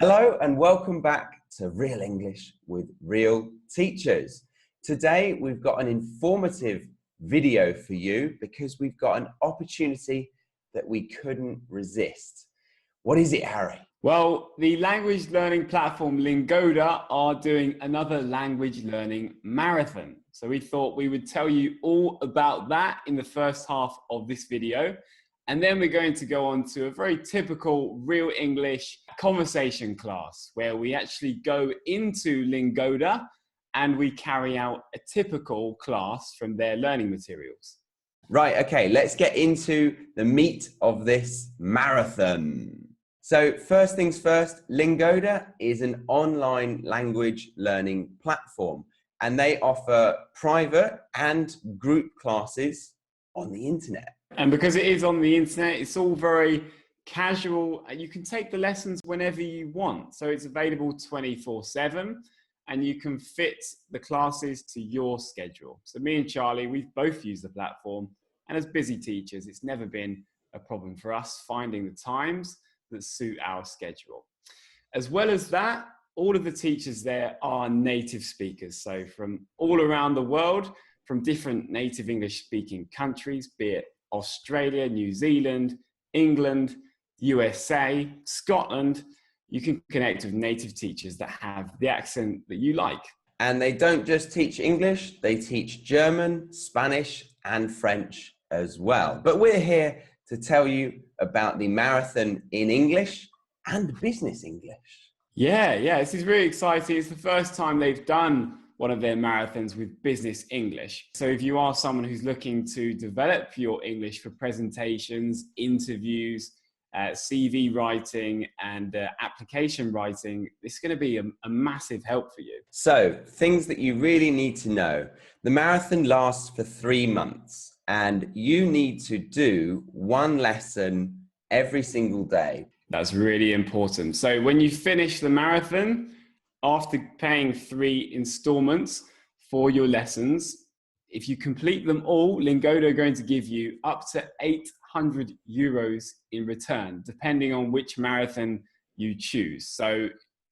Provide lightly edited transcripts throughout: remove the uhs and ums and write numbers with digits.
Hello and welcome back to Real English with Real Teachers. Today we've got an informative video for you because we've got an opportunity that we couldn't resist. What is it, Harry? Well, the language learning platform Lingoda are doing another language learning marathon. So we thought we would tell you all about that in the first half of this video. And then we're going to go on to a very typical Real English conversation class where we actually go into Lingoda and we carry out a typical class from their learning materials. Right, okay, let's get into the meat of this marathon. So first things first, Lingoda is an online language learning platform and they offer private and group classes on the internet. And because it is on the internet, it's all very casual. You can take the lessons whenever you want. So it's available 24/7 and you can fit the classes to your schedule. So me and Charlie, we've both used the platform, and as busy teachers, it's never been a problem for us finding the times that suit our schedule. As well as that, all of the teachers there are native speakers. So from all around the world, from different native English speaking countries, be it Australia, New Zealand, England, USA, Scotland, you can connect with native teachers that have the accent that you like. And they don't just teach English, they teach German, Spanish, and French as well. But we're here to tell you about the marathon in English and business English. Yeah, this is really exciting. It's the first time they've done one of their marathons with business English. So if you are someone who's looking to develop your English for presentations, interviews, CV writing and application writing, it's going to be a massive help for you. So things that you really need to know. The marathon lasts for 3 months and you need to do one lesson every single day. That's really important. So when you finish the marathon, after paying 3 installments for your lessons, if you complete them all, Lingode are going to give you up to €800 in return, depending on which marathon you choose. So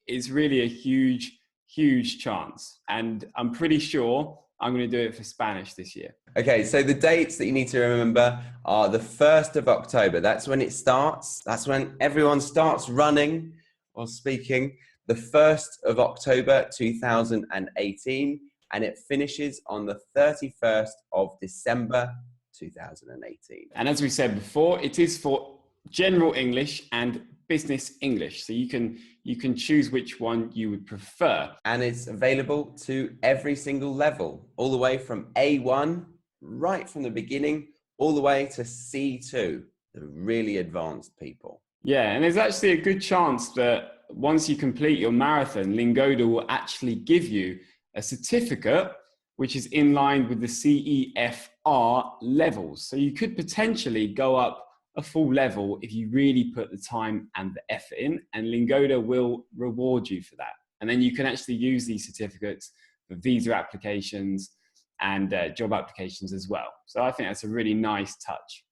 it's really a huge, huge chance. And I'm pretty sure I'm going to do it for Spanish this year. Okay, so the dates that you need to remember are the 1st of October. That's when it starts. That's when everyone starts running or speaking. The 1st of October 2018, and it finishes on the 31st of December 2018. And as we said before, it is for general English and business English. So you can choose which one you would prefer. And it's available to every single level, all the way from A1, right from the beginning, all the way to C2, the really advanced people. Yeah, and there's actually a good chance that once you complete your marathon, Lingoda will actually give you a certificate which is in line with the CEFR levels. So you could potentially go up a full level if you really put the time and the effort in, and Lingoda will reward you for that. And then you can actually use these certificates for visa applications and job applications as well. So I think that's a really nice touch.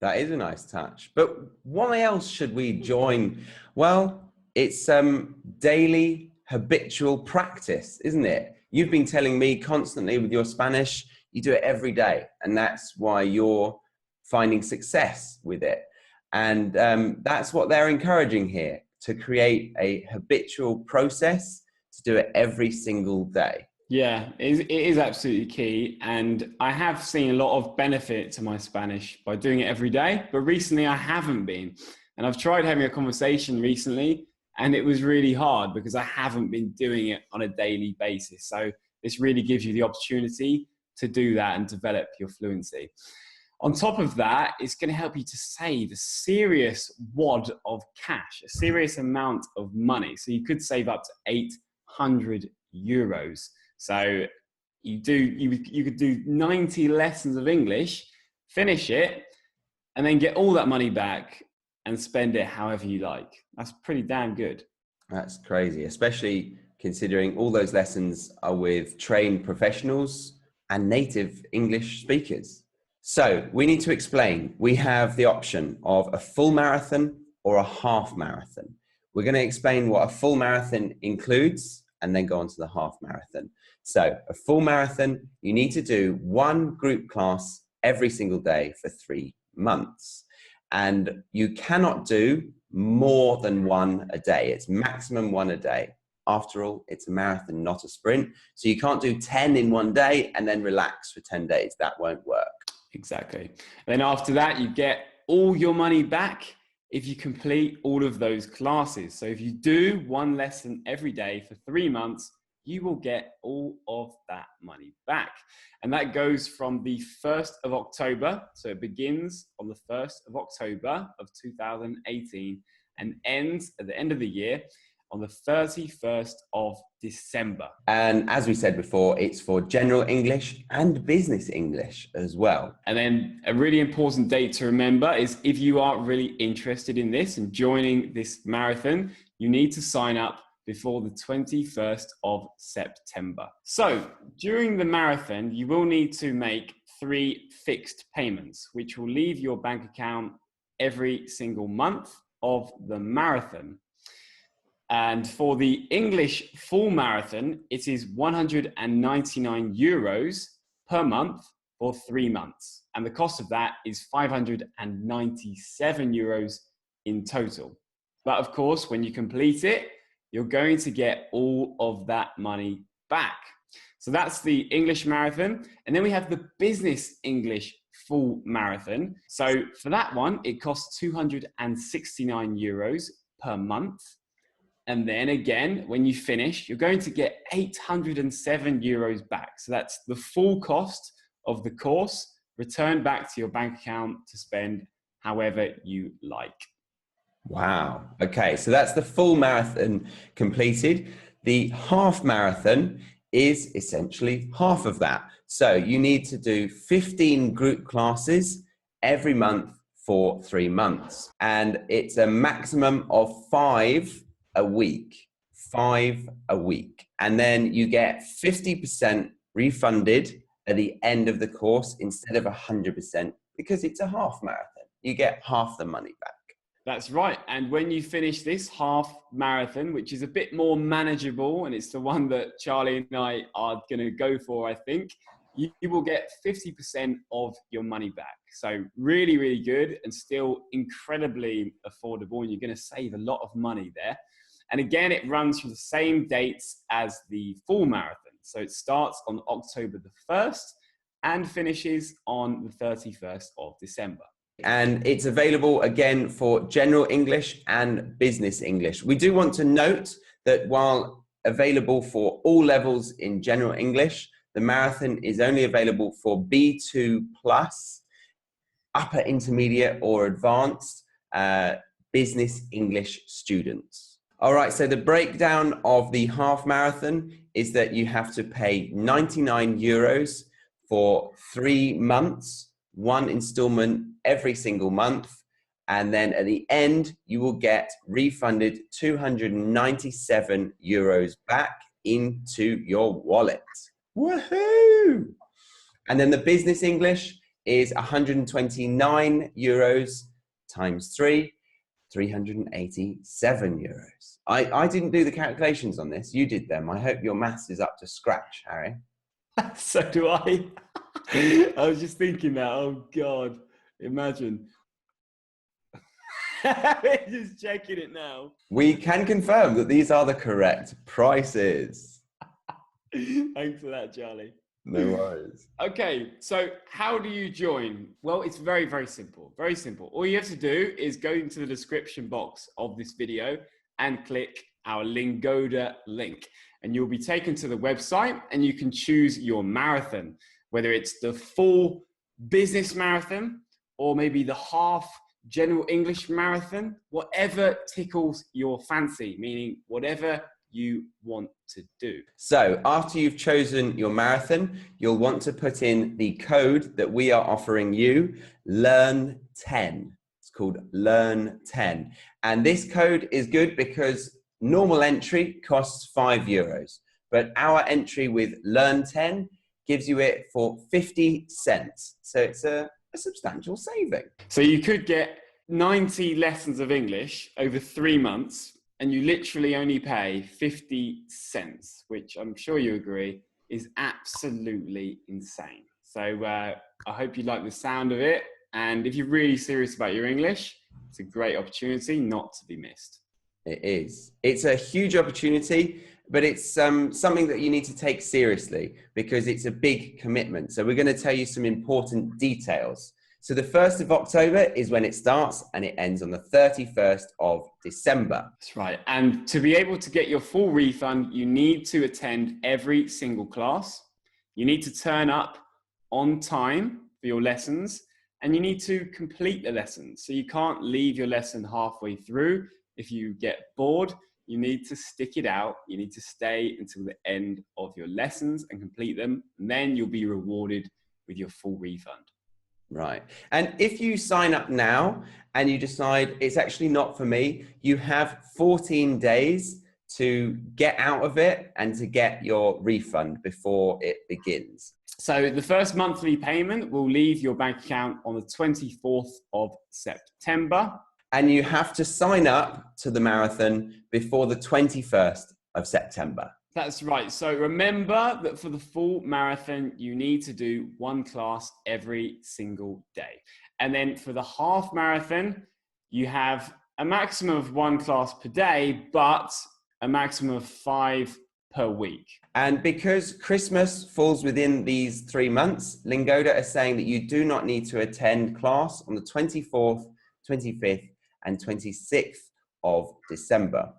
That is a nice touch. But why else should we join? Well, it's daily habitual practice, isn't it? You've been telling me constantly with your Spanish, you do it every day, and that's why you're finding success with it. And that's what they're encouraging here, to create a habitual process to do it every single day. Yeah, it is absolutely key. And I have seen a lot of benefit to my Spanish by doing it every day, but recently I haven't been. And I've tried having a conversation recently, and it was really hard because I haven't been doing it on a daily basis. So this really gives you the opportunity to do that and develop your fluency. On top of that, it's going to help you to save a serious wad of cash, a serious amount of money. So you could save up to €800. So you could do 90 lessons of English, finish it, and then get all that money back and spend it however you like. That's pretty damn good. That's crazy, especially considering all those lessons are with trained professionals and native English speakers. So we need to explain, we have the option of a full marathon or a half marathon. We're going to explain what a full marathon includes and then go on to the half marathon. So a full marathon, you need to do one group class every single day for 3 months. And you cannot do more than one a day. It's maximum one a day. After all, it's a marathon, not a sprint. So you can't do 10 in one day and then relax for 10 days. That won't work. Exactly. And then after that, you get all your money back if you complete all of those classes. So if you do one lesson every day for 3 months, you will get all of that money back. And that goes from the 1st of October. So it begins on the 1st of October of 2018 and ends at the end of the year on the 31st of December. And as we said before, it's for general English and business English as well. And then a really important date to remember is if you are really interested in this and joining this marathon, you need to sign up before the 21st of September. So during the marathon, you will need to make 3 fixed payments, which will leave your bank account every single month of the marathon. And for the English full marathon, it is 199 euros per month for 3 months. And the cost of that is 597 euros in total. But of course, when you complete it, you're going to get all of that money back. So that's the English marathon. And then we have the business English full marathon. So for that one, it costs 269 euros per month. And then again, when you finish, you're going to get 807 euros back. So that's the full cost of the course returned back to your bank account to spend however you like. Wow. Okay, so that's the full marathon completed. The half marathon is essentially half of that. So you need to do 15 group classes every month for 3 months. And it's a maximum of 5 a week. 5 a week. And then you get 50% refunded at the end of the course instead of 100% because it's a half marathon. You get half the money back. That's right. And when you finish this half marathon, which is a bit more manageable, and it's the one that Charlie and I are going to go for, I think, you will get 50% of your money back. So really, really good and still incredibly affordable. And you're going to save a lot of money there. And again, it runs from the same dates as the full marathon. So it starts on October the 1st and finishes on the 31st of December. And it's available again for general English and business English. We do want to note that while available for all levels in general English, the marathon is only available for B2 plus, upper intermediate or advanced business English students. All right, so the breakdown of the half marathon is that you have to pay 99 euros for 3 months, one installment every single month. And then at the end, you will get refunded 297 euros back into your wallet. Woohoo! And then the business English is 129 euros times 3, 387 euros. I didn't do the calculations on this. You did them. I hope your maths is up to scratch, Harry. So do I. I was just thinking that. Oh, God. Imagine. Just checking it now. We can confirm that these are the correct prices. Thanks for that, Charlie. No worries. Okay, so how do you join? Well, it's very, very simple. Very simple. All you have to do is go into the description box of this video and click our Lingoda link. And you'll be taken to the website and you can choose your marathon, whether it's the full business marathon or maybe the half general English marathon, whatever tickles your fancy, meaning whatever you want to do. So after you've chosen your marathon, you'll want to put in the code that we are offering you, LEARN10. It's called LEARN10. And this code is good because normal entry costs 5 euros, but our entry with LEARN10 gives you it for 50 cents. So it's a substantial saving. So you could get 90 lessons of English over 3 months, and you literally only pay 50 cents, which I'm sure you agree is absolutely insane. So I hope you like the sound of it. And if you're really serious about your English, it's a great opportunity not to be missed. It is. It's a huge opportunity, but it's something that you need to take seriously because it's a big commitment. So we're going to tell you some important details. So the 1st of October is when it starts and it ends on the 31st of December. That's right. And to be able to get your full refund, you need to attend every single class. You need to turn up on time for your lessons, and you need to complete the lessons. So you can't leave your lesson halfway through. If you get bored, you need to stick it out. You need to stay until the end of your lessons and complete them. And then you'll be rewarded with your full refund. Right. And if you sign up now and you decide it's actually not for me, you have 14 days to get out of it and to get your refund before it begins. So the first monthly payment will leave your bank account on the 24th of September. And you have to sign up to the marathon before the 21st of September. That's right. So remember that for the full marathon, you need to do one class every single day. And then for the half marathon, you have a maximum of one class per day, but a maximum of 5 per week. And because Christmas falls within these 3 months, Lingoda are saying that you do not need to attend class on the 24th, 25th, and 26th of December.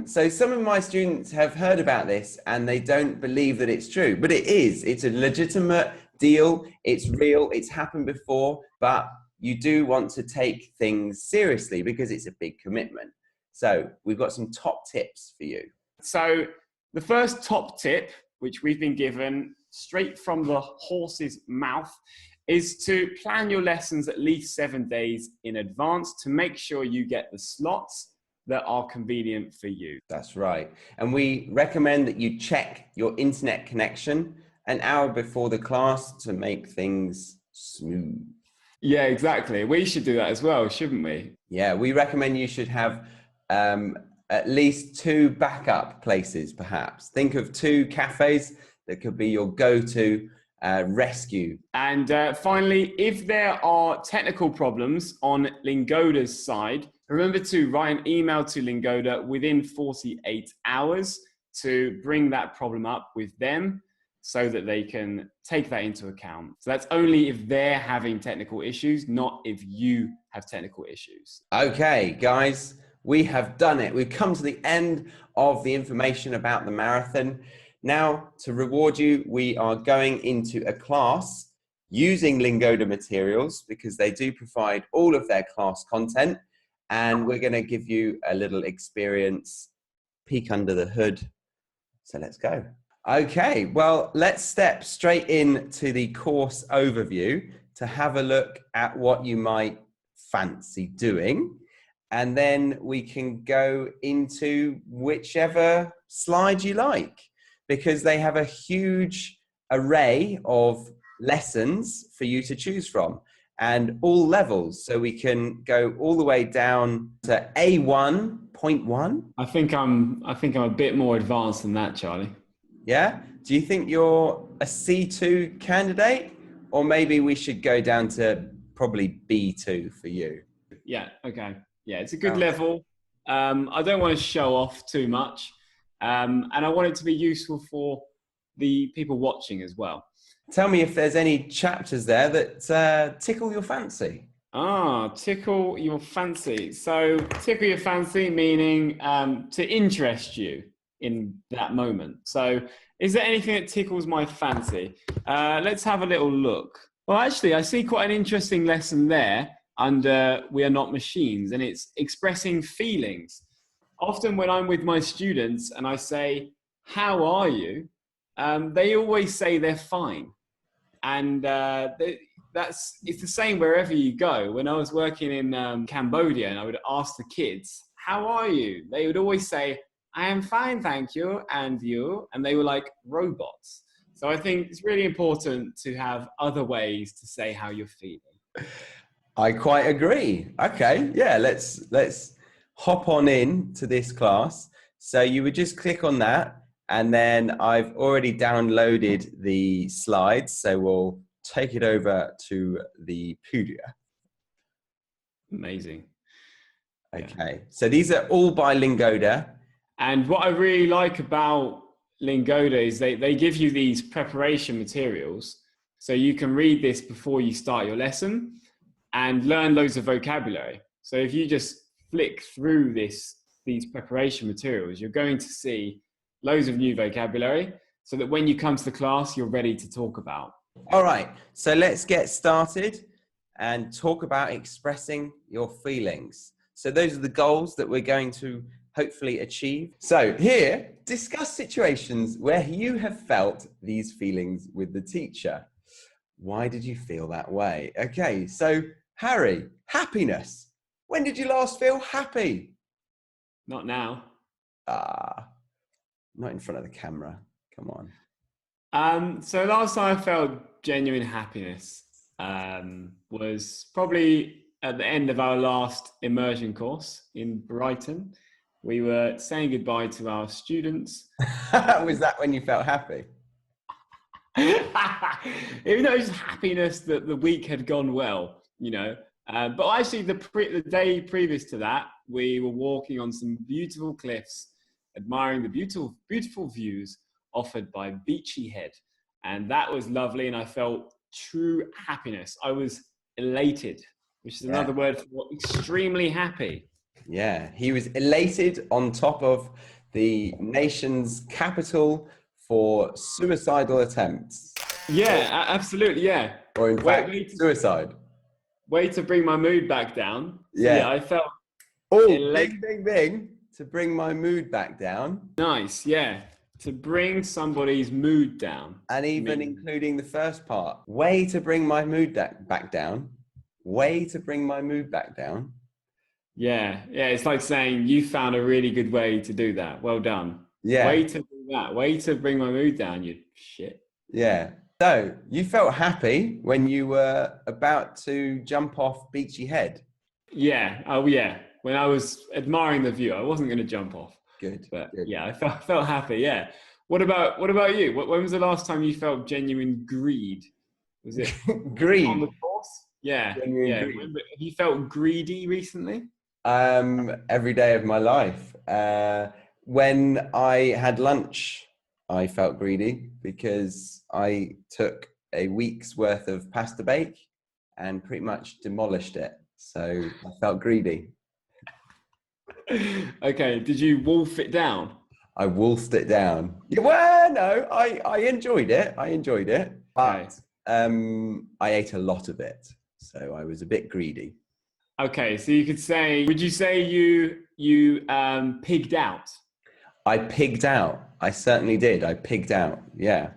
So some of my students have heard about this and they don't believe that it's true, but it is. It's a legitimate deal. It's real. It's happened before, but you do want to take things seriously because it's a big commitment. So we've got some top tips for you. So the first top tip, which we've been given straight from the horse's mouth, is to plan your lessons at least 7 days in advance to make sure you get the slots that are convenient for you. That's right. And we recommend that you check your internet connection an hour before the class to make things smooth. Yeah, exactly. We should do that as well, shouldn't we? Yeah, we recommend you should have at least 2 backup places, perhaps. Think of 2 cafes that could be your go-to rescue. And finally, if there are technical problems on Lingoda's side, remember to write an email to Lingoda within 48 hours to bring that problem up with them so that they can take that into account. So that's only if they're having technical issues, not if you have technical issues. Okay, guys, we have done it. We've come to the end of the information about the marathon. Now, to reward you, we are going into a class using Lingoda materials because they do provide all of their class content. And we're going to give you a little experience, peek under the hood. So let's go. Okay, well, let's step straight into the course overview to have a look at what you might fancy doing. And then we can go into whichever slide you like, because they have a huge array of lessons for you to choose from and all levels. So we can go all the way down to A1.1. I think I'm a bit more advanced than that, Charlie. Yeah? Do you think you're a C2 candidate? Or maybe we should go down to probably B2 for you. Yeah, okay. Yeah, it's a good level. I don't want to show off too much. And I want it to be useful for the people watching as well. Tell me if there's any chapters there that tickle your fancy. Ah, tickle your fancy. So tickle your fancy meaning to interest you in that moment. So is there anything that tickles my fancy? Let's have a little look. Well, actually, I see quite an interesting lesson there under We Are Not Machines, and it's expressing feelings. Often when I'm with my students and I say, how are you? They always say they're fine. And it's the same wherever you go. When I was working in Cambodia and I would ask the kids, how are you? They would always say, I am fine, thank you. And you? And they were like robots. So I think it's really important to have other ways to say how you're feeling. I quite agree. Okay, yeah, let's hop on in to this class. So you would just click on that, and then I've already downloaded the slides. So we'll take it over to the PDF. Amazing. Okay, yeah. So these are all by Lingoda. And what I really like about Lingode is they give you these preparation materials. So you can read this before you start your lesson and learn loads of vocabulary. So if you just flick through these preparation materials, you're going to see loads of new vocabulary so that when you come to the class, you're ready to talk about. All right, so let's get started and talk about expressing your feelings. So those are the goals that we're going to hopefully achieve. So here, discuss situations where you have felt these feelings with the teacher. Why did you feel that way? Okay, so Harry, happiness. When did you last feel happy? Not now. Not in front of the camera. Come on. So last time I felt genuine happiness was probably at the end of our last immersion course in Brighton. We were saying goodbye to our students. Was that when you felt happy? Even though it's happiness that the week had gone well, you know. But actually, the day previous to that, we were walking on some beautiful cliffs, admiring the beautiful views offered by Beachy Head, and that was lovely. And I felt true happiness. I was elated, which is another word for extremely happy. Yeah, he was elated on top of the nation's capital for suicidal attempts. Yeah, absolutely, yeah. Or in fact, suicide. Way to bring my mood back down. Yeah, so, I felt bing, bing, bing, to bring my mood back down. Nice, yeah. To bring somebody's mood down. And even including the first part. Way to bring my mood back down. Way to bring my mood back down. Yeah, it's like saying you found a really good way to do that. Well done. Yeah. Way to do that. Way to bring my mood down, you shit. Yeah. So you felt happy when you were about to jump off Beachy Head? Yeah. Oh, yeah. When I was admiring the view, I wasn't going to jump off. Good. But good. Yeah, I felt happy. Yeah. What about you? When was the last time you felt genuine greed? Was it greed on the course? Yeah. Genuine yeah. greed. Have you felt greedy recently? Every day of my life. When I had lunch, I felt greedy because I took a week's worth of pasta bake and pretty much demolished it. So I felt greedy. Okay, did you wolf it down? I wolfed it down. Yeah, well, no, I enjoyed it. But I ate a lot of it. So I was a bit greedy. Okay, so you could say, would you say you pigged out? I pigged out. I certainly did. I pigged out. Yeah.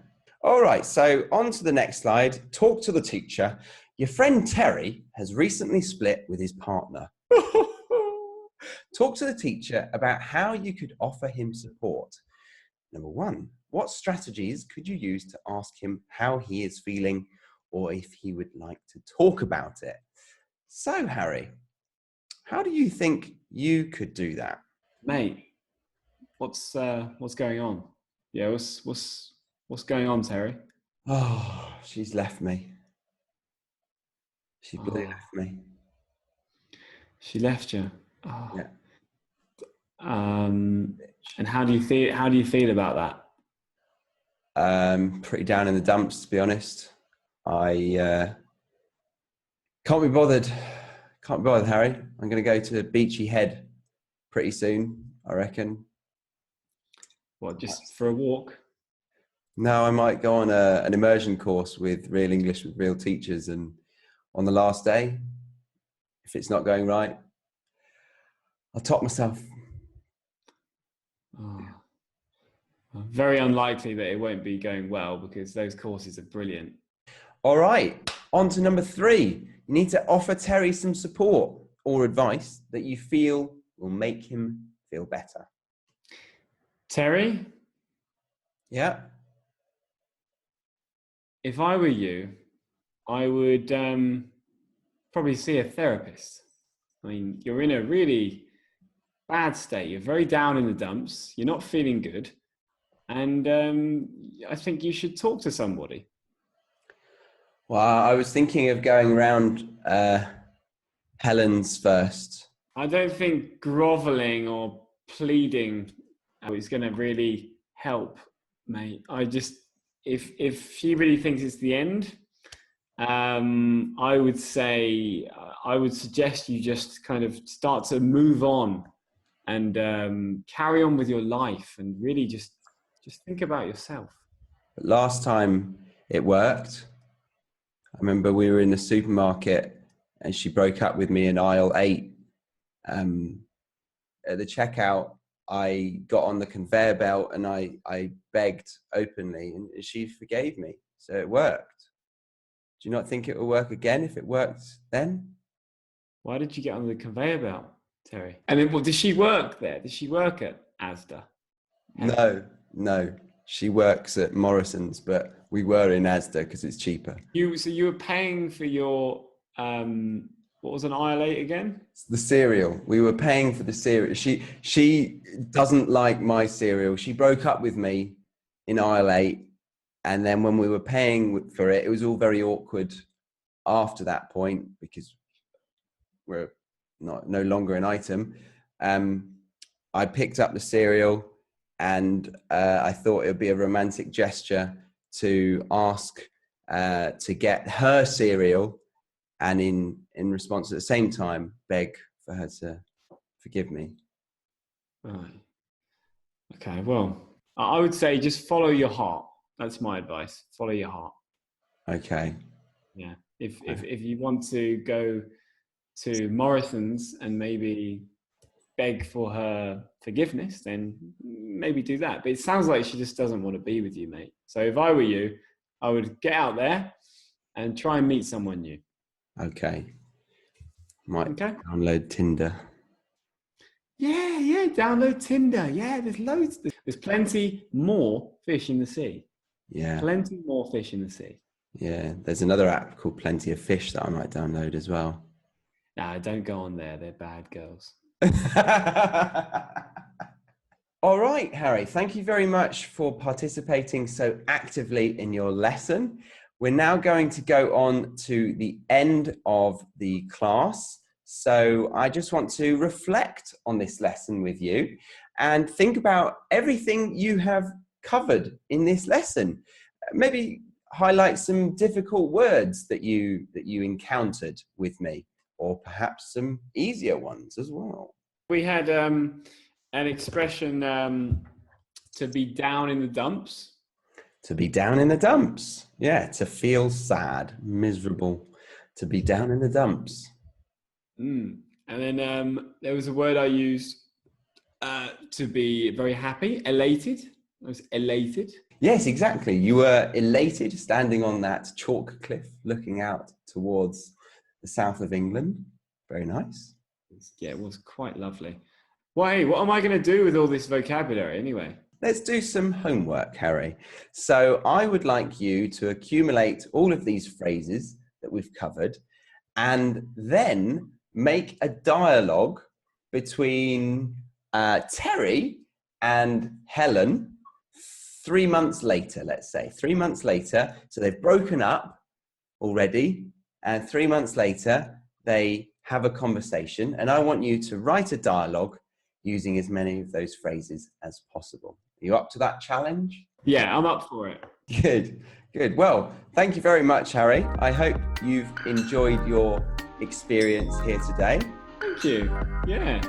All right. So on to the next slide. Talk to the teacher. Your friend Terry has recently split with his partner. Talk to the teacher about how you could offer him support. Number one, what strategies could you use to ask him how he is feeling or if he would like to talk about it? So, Harry, how do you think you could do that? Mate, what's going on? Yeah, what's going on, Terry? Oh, she's left me. She bloody left me. She left you. Oh. Yeah. And how do you feel about that? Pretty down in the dumps, to be honest. I can't be bothered. Can't be bothered, Harry. I'm going to go to Beachy Head pretty soon, I reckon. What, just for a walk? No, I might go on an immersion course with real English with real teachers, and on the last day, if it's not going right, I'll top myself. Oh. Very unlikely that it won't be going well because those courses are brilliant. All right, on to number 3. You need to offer Terry some support or advice that you feel will make him feel better. Terry? Yeah? If I were you, I would probably see a therapist. I mean, you're in a really bad state. You're very down in the dumps. You're not feeling good. And I think you should talk to somebody. Well, I was thinking of going around Helen's first. I don't think groveling or pleading is going to really help, mate. If she really thinks it's the end, I would suggest you just kind of start to move on and carry on with your life and really just think about yourself. But last time it worked. I remember we were in the supermarket and she broke up with me in aisle 8. At the checkout, I got on the conveyor belt and I begged openly and she forgave me. So it worked. Do you not think it will work again if it worked then? Why did you get on the conveyor belt, Terry? And then, does she work there? Does she work at Asda? No. She works at Morrison's, but we were in Asda because it's cheaper. So you were paying for your, what was an aisle 8 again? It's the cereal. We were paying for the cereal. She doesn't like my cereal. She broke up with me in aisle 8. And then when we were paying for it, it was all very awkward after that point because we're no longer an item. I picked up the cereal and I thought it would be a romantic gesture to ask to get her cereal and in response at the same time, beg for her to forgive me. Right. Okay, well, I would say just follow your heart. That's my advice. Follow your heart. Okay. Yeah. If you want to go to Morrison's and maybe beg for her forgiveness, then maybe do that. But it sounds like she just doesn't want to be with you, mate. So if I were you, I would get out there and try and meet someone new. Okay. Might download Tinder. Yeah, download Tinder. Yeah, there's loads. There's plenty more fish in the sea. Yeah. Plenty more fish in the sea. Yeah, there's another app called Plenty of Fish that I might download as well. Nah, don't go on there. They're bad girls. All right, Harry, thank you very much for participating so actively in your lesson. We're now going to go on to the end of the class. So I just want to reflect on this lesson with you and think about everything you have covered in this lesson. Maybe highlight some difficult words that you encountered with me, or perhaps some easier ones as well. We had an expression to be down in the dumps. To be down in the dumps. Yeah, to feel sad, miserable, to be down in the dumps. And then there was a word I used to be very happy, elated. I was elated. Yes, exactly. You were elated standing on that chalk cliff looking out towards the south of England. Very nice. Yeah, it was quite lovely. Wait, what am I going to do with all this vocabulary anyway? Let's do some homework, Harry. So I would like you to accumulate all of these phrases that we've covered and then make a dialogue between Terry and Helen 3 months later, let's say. 3 months later, so they've broken up already, and 3 months later, they have a conversation, and I want you to write a dialogue using as many of those phrases as possible. Are you up to that challenge? Yeah, I'm up for it. Good. Well, thank you very much, Harry. I hope you've enjoyed your experience here today. Thank you. Yeah.